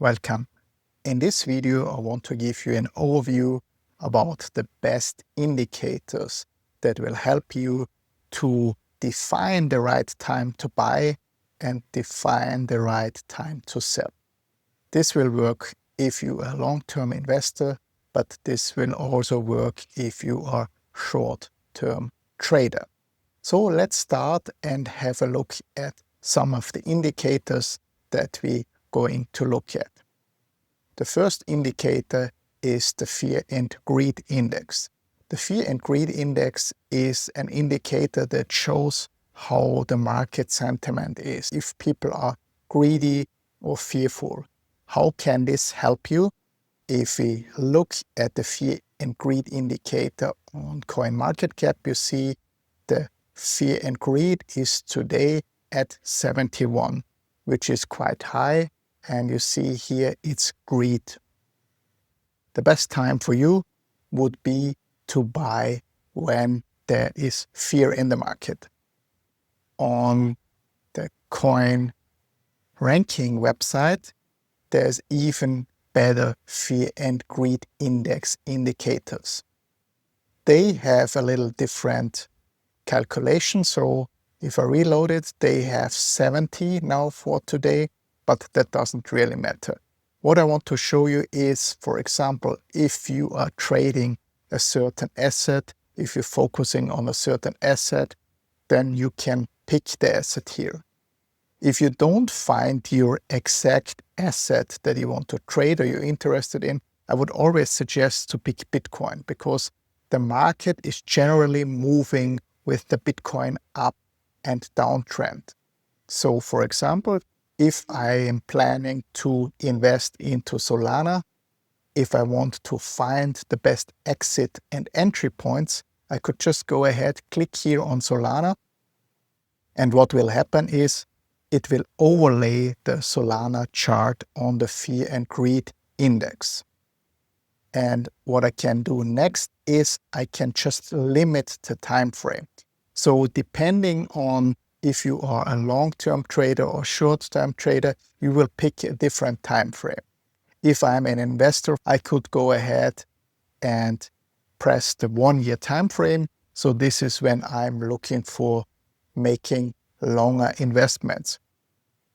Welcome. In this video, I want to give you an overview about the best indicators that will help you to define the right time to buy and define the right time to sell. This will work if you are a long-term investor, but this will also work if you are a short-term trader. So let's start and have a look at some of the indicators that we're going to look at. The first indicator is the Fear and Greed Index. The Fear and Greed Index is an indicator that shows how the market sentiment is, if people are greedy or fearful. How can this help you? If we look at the Fear and Greed indicator on CoinMarketCap, you see the Fear and Greed is today at 71, which is quite high. And you see here it's greed. The best time for you would be to buy when there is fear in the market. On the coin ranking website, there's even better Fear and Greed Index indicators. They have a little different calculation. So if I reload it, they have 70 now for today. But that doesn't really matter. What I want to show you is, for example, if you are trading a certain asset, if you're focusing on a certain asset, then you can pick the asset here. If you don't find your exact asset that you want to trade or you're interested in, I would always suggest to pick Bitcoin because the market is generally moving with the Bitcoin up and down trend. So, for example, if I am planning to invest into Solana, if I want to find the best exit and entry points, I could just go ahead, click here on Solana, and what will happen is it will overlay the Solana chart on the Fear and Greed Index. And what I can do next is I can just limit the time frame. So depending on if you are a long-term trader or short-term trader, you will pick a different time frame. If I'm an investor, I could go ahead and press the 1-year time frame. So this is when I'm looking for making longer investments.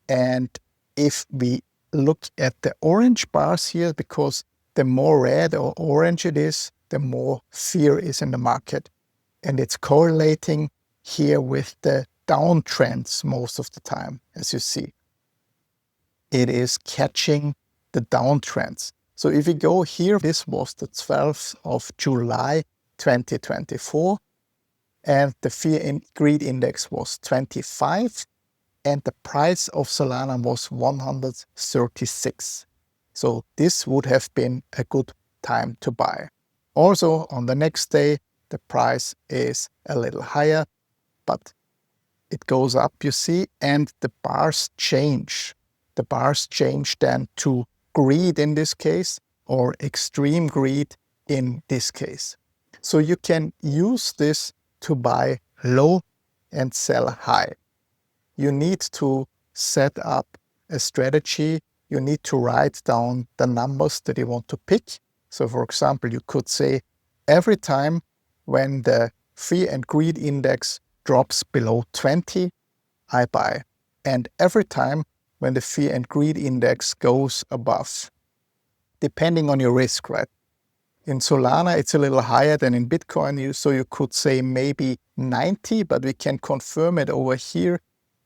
And if we look at the orange bars here, because the more red or orange it is, the more fear is in the market. And it's correlating here with the downtrends most of the time, as you see. It is catching the downtrends. So if we go here, this was the 12th of July 2024, and the Fear and Greed Index was 25, and the price of Solana was 136. So this would have been a good time to buy. Also, on the next day, the price is a little higher, but it goes up, you see, and the bars change. The bars change then to greed in this case, or extreme greed in this case. So you can use this to buy low and sell high. You need to set up a strategy. You need to write down the numbers that you want to pick. So for example, you could say every time when the Fear and Greed Index drops below 20, I buy. And every time when the Fear and Greed Index goes above, depending on your risk, right? In Solana, it's a little higher than in Bitcoin, so you could say maybe 90, but we can confirm it over here.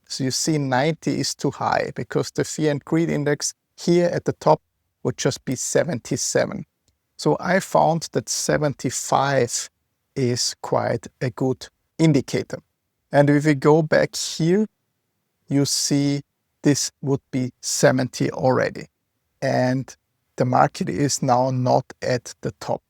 So you see 90 is too high because the Fear and Greed Index here at the top would just be 77. So I found that 75 is quite a good indicator. And if we go back here, you see this would be 70 already. And the market is now not at the top.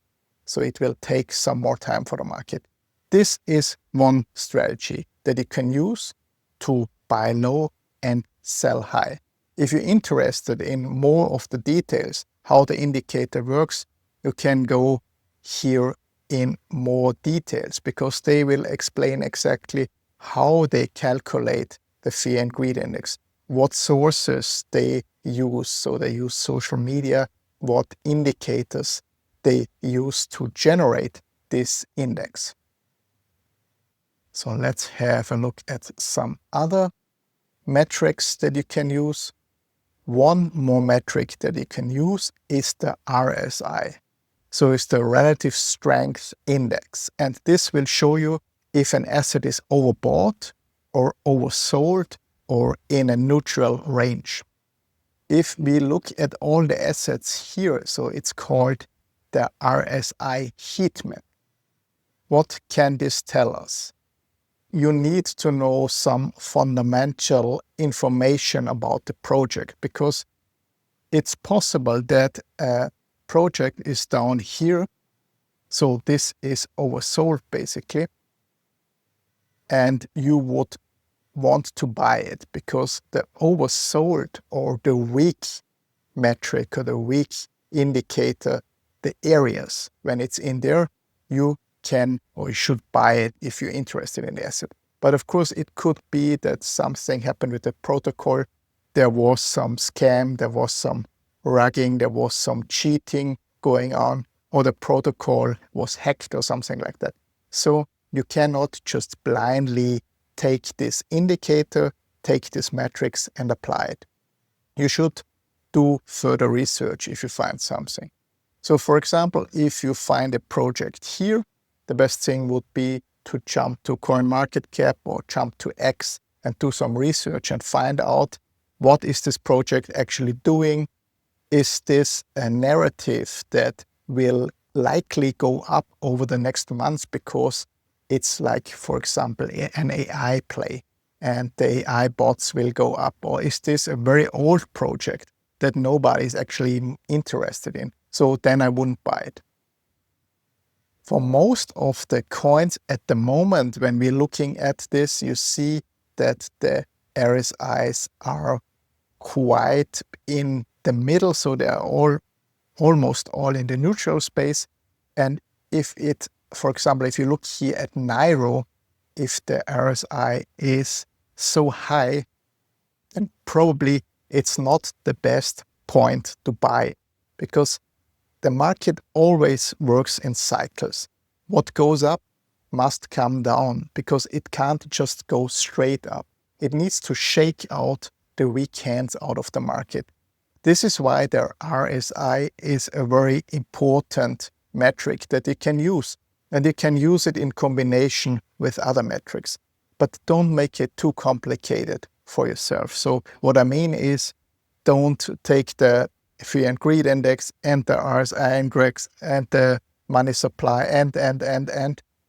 So it will take some more time for the market. This is one strategy that you can use to buy low and sell high. If you're interested in more of the details, how the indicator works, you can go here in more details because they will explain exactly how they calculate the Fear and Greed Index, what sources they use. So they use social media, what indicators they use to generate this index. So let's have a look at some other metrics that you can use. One more metric that you can use is the RSI. So it's the Relative Strength Index. And this will show you if an asset is overbought or oversold or in a neutral range. If we look at all the assets here, so it's called the RSI heat map. What can this tell us? You need to know some fundamental information about the project, because it's possible that a project is down here. So this is oversold basically. And you would want to buy it because the oversold or the weak metric or the weak indicator, the areas, when it's in there, you can or you should buy it if you're interested in the asset. But of course, it could be that something happened with the protocol. There was some scam, there was some ragging, there was some cheating going on, or the protocol was hacked or something like that. So you cannot just blindly take this indicator, take this metrics and apply it. You should do further research if you find something. So for example, if you find a project here, the best thing would be to jump to CoinMarketCap or jump to X and do some research and find out what is this project actually doing. Is this a narrative that will likely go up over the next months because it's like, for example, an AI play and the AI bots will go up? Or is this a very old project that nobody's actually interested in? So then I wouldn't buy it. For most of the coins at the moment, when we're looking at this, you see that the RSIs are quite in the middle. So they are almost all in the neutral space. And if it, for example, if you look here at Nairo, if the RSI is so high, then probably it's not the best point to buy, because the market always works in cycles. What goes up must come down, because it can't just go straight up. It needs to shake out the weak hands out of the market. This is why the RSI is a very important metric that you can use. And you can use it in combination with other metrics. But don't make it too complicated for yourself. So what I mean is, don't take the Fear and Greed Index and the RSI Index and the money supply and.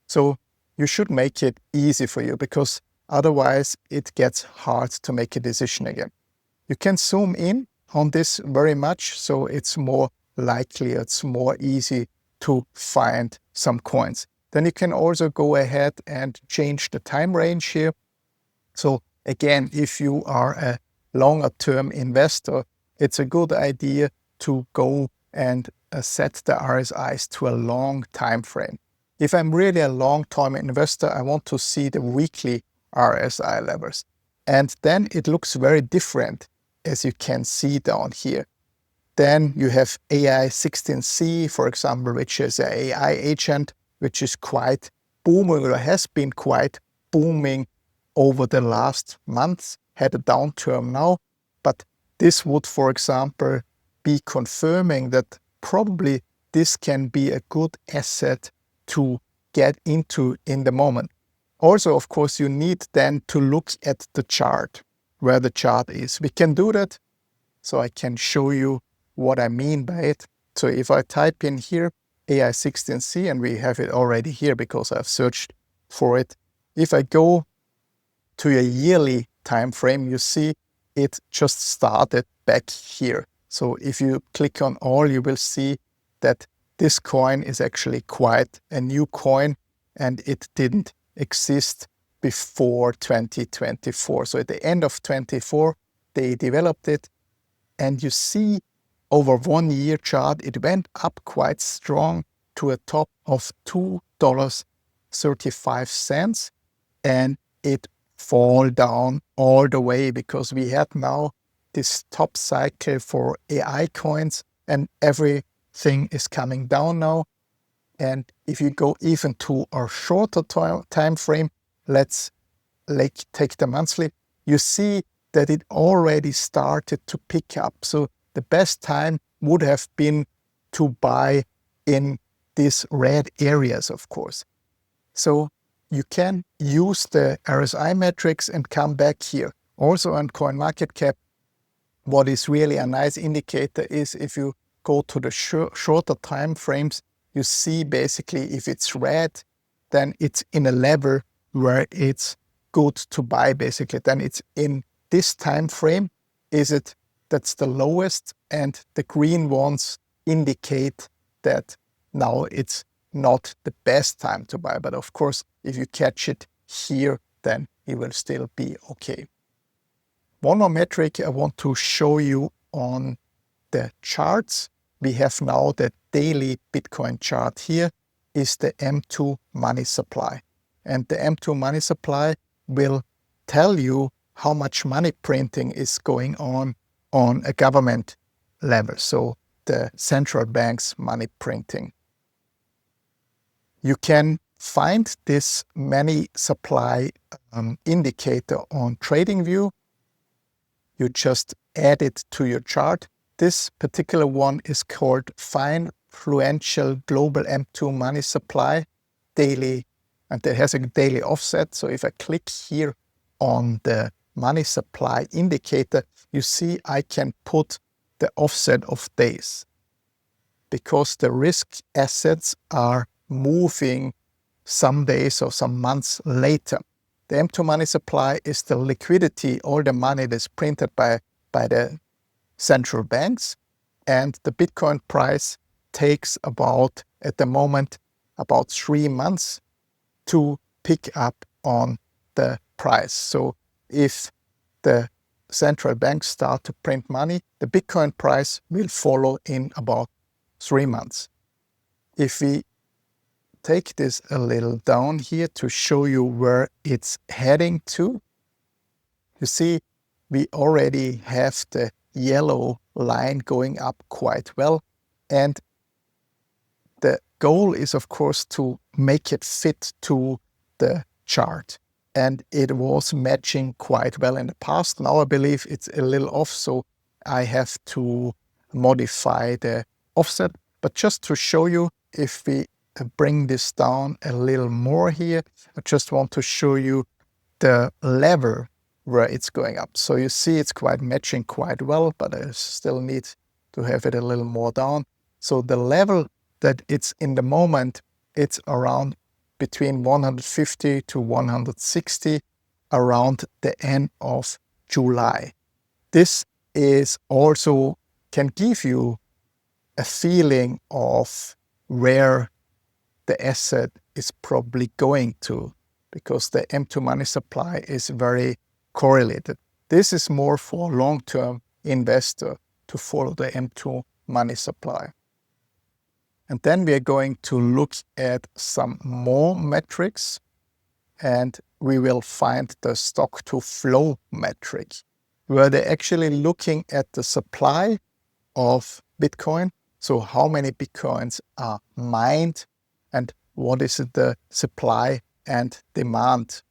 So you should make it easy for you, because otherwise it gets hard to make a decision again. You can zoom in on this very much, so it's more likely, it's more easy to find some coins. Then you can also go ahead and change the time range here. So again, if you are a longer term investor, it's a good idea to go and set the RSIs to a long time frame. If I'm really a long-term investor, I want to see the weekly RSI levels. And then it looks very different, as you can see down here. Then you have AI16C, for example, which is an AI agent, which is quite booming, or has been quite booming over the last months, had a downturn now. But this would, for example, be confirming that probably this can be a good asset to get into in the moment. Also, of course, you need then to look at the chart, where the chart is. We can do that. So I can show you what I mean by it. So if I type in here AI16C, and we have it already here because I've searched for it. If I go to a yearly time frame, you see it just started back here. So if you click on all, you will see that this coin is actually quite a new coin, and it didn't exist before 2024. So at the end of 24, they developed it, and you see over 1 year chart, it went up quite strong to a top of $2.35, and it fall down all the way, because we had now this top cycle for AI coins, and everything is coming down now. And if you go even to a shorter time frame, let's take the monthly, you see that it already started to pick up. So the best time would have been to buy in these red areas, of course. So you can use the RSI metrics and come back here. Also on CoinMarketCap, what is really a nice indicator is if you go to the shorter time frames, you see basically if it's red, then it's in a level where it's good to buy basically. Then it's in this time frame, that's the lowest, and the green ones indicate that now it's not the best time to buy. But of course, if you catch it here, then it will still be okay. One more metric I want to show you on the charts. We have now the daily Bitcoin chart here is the M2 money supply. And the M2 money supply will tell you how much money printing is going on a government level. So the central bank's money printing. You can find this money supply indicator on TradingView. You just add it to your chart. This particular one is called Finfluential Global M2 Money Supply Daily, and it has a daily offset. So if I click here on the money supply indicator, you see I can put the offset of days because the risk assets are moving some days or some months later. The M2 money supply is the liquidity, all the money that's printed by the central banks, and the Bitcoin price takes at the moment, about 3 months to pick up on the price. So if the central banks start to print money, the Bitcoin price will follow in about 3 months. If we take this a little down here to show you where it's heading to, you see we already have the yellow line going up quite well, and the goal is of course to make it fit to the chart, and it was matching quite well in the past. Now I believe it's a little off, so I have to modify the offset. But just to show you, if we bring this down a little more here, I just want to show you the level where it's going up. So you see it's quite matching quite well, but I still need to have it a little more down. So the level that it's in the moment, it's around between 150 to 160 around the end of July. This is also can give you a feeling of where the asset is probably going to, because the M2 money supply is very correlated. This is more for long-term investor to follow the M2 money supply. And then we are going to look at some more metrics, and we will find the stock to flow metric, where they're actually looking at the supply of Bitcoin. So how many Bitcoins are mined and what is the supply and demand.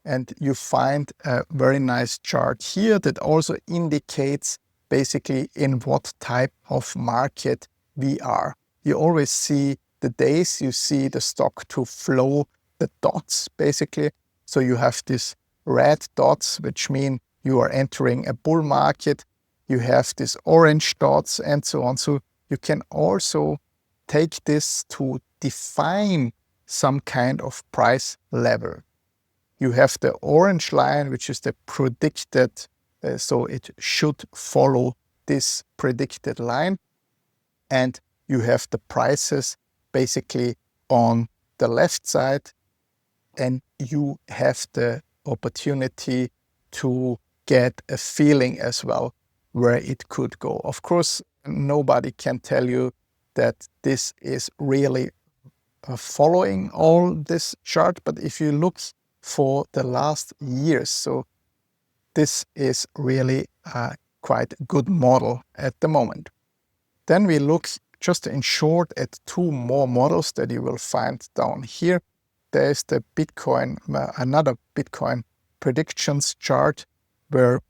And you find a very nice chart here that also indicates basically in what type of market we are. You always see the days, you see the stock to flow, the dots basically. So you have these red dots, which mean you are entering a bull market. You have these orange dots and so on. So you can also take this to define some kind of price level. You have the orange line, which is the predicted, so it should follow this predicted line. And you have the prices basically on the left side, and you have the opportunity to get a feeling as well where it could go. Of course, nobody can tell you that this is really following all this chart, but if you look for the last years, so this is really quite good model at the moment. Then we look just in short at two more models that you will find down here. There's the Bitcoin, another Bitcoin predictions chart, where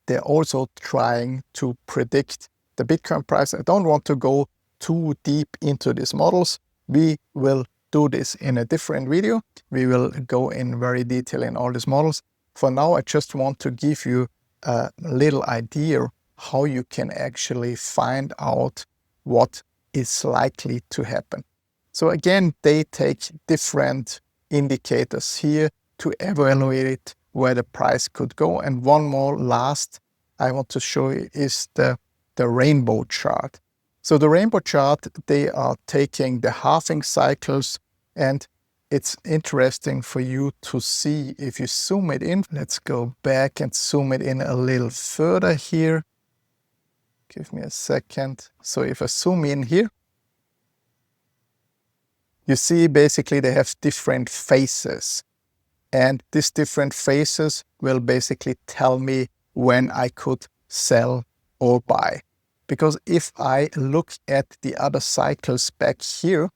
they're also trying to predict the Bitcoin price. I don't want to go too deep into these models. We will do this in a different video. We will go in very detail in all these models. For now, I just want to give you a little idea how you can actually find out what is likely to happen. So again, they take different indicators here to evaluate where the price could go. And one more last I want to show you is the rainbow chart. So the rainbow chart, they are taking the halving cycles, and it's interesting for you to see if you zoom it in. Let's go back and zoom it in a little further here. Give me a second. So if I zoom in here, you see basically they have different phases. And these different phases will basically tell me when I could sell or buy. Because if I look at the other cycles back here,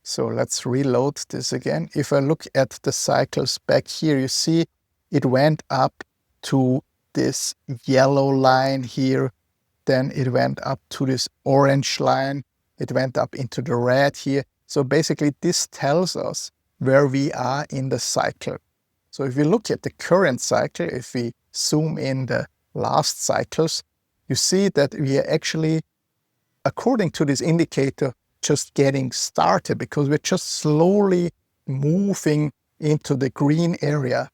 so let's reload this again. If I look at the cycles back here, you see it went up to this yellow line here. Then it went up to this orange line. It went up into the red here. So basically this tells us where we are in the cycle. So if we look at the current cycle, if we zoom in the last cycles, you see that we are actually, according to this indicator, just getting started, because we're just slowly moving into the green area.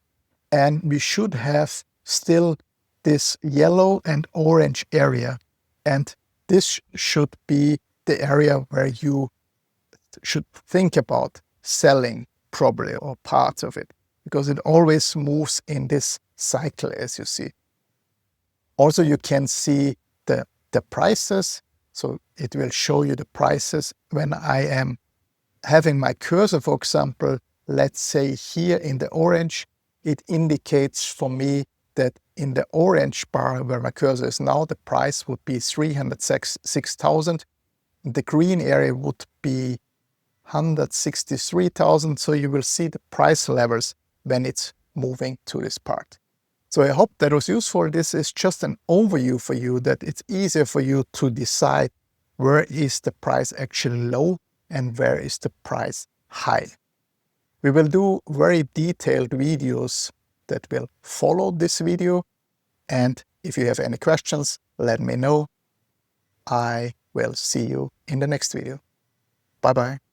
And we should have still this yellow and orange area. And this should be the area where you should think about selling probably, or parts of it, because it always moves in this cycle, as you see. Also, you can see the prices. So it will show you the prices when I am having my cursor, for example, let's say here in the orange, it indicates for me that in the orange bar where my cursor is now, the price would be 306,000. The green area would be 163,000. So you will see the price levels when it's moving to this part. So I hope that was useful. This is just an overview for you, that it's easier for you to decide where is the price actually low and where is the price high. We will do very detailed videos that will follow this video. And if you have any questions, let me know. I will see you in the next video. Bye-bye.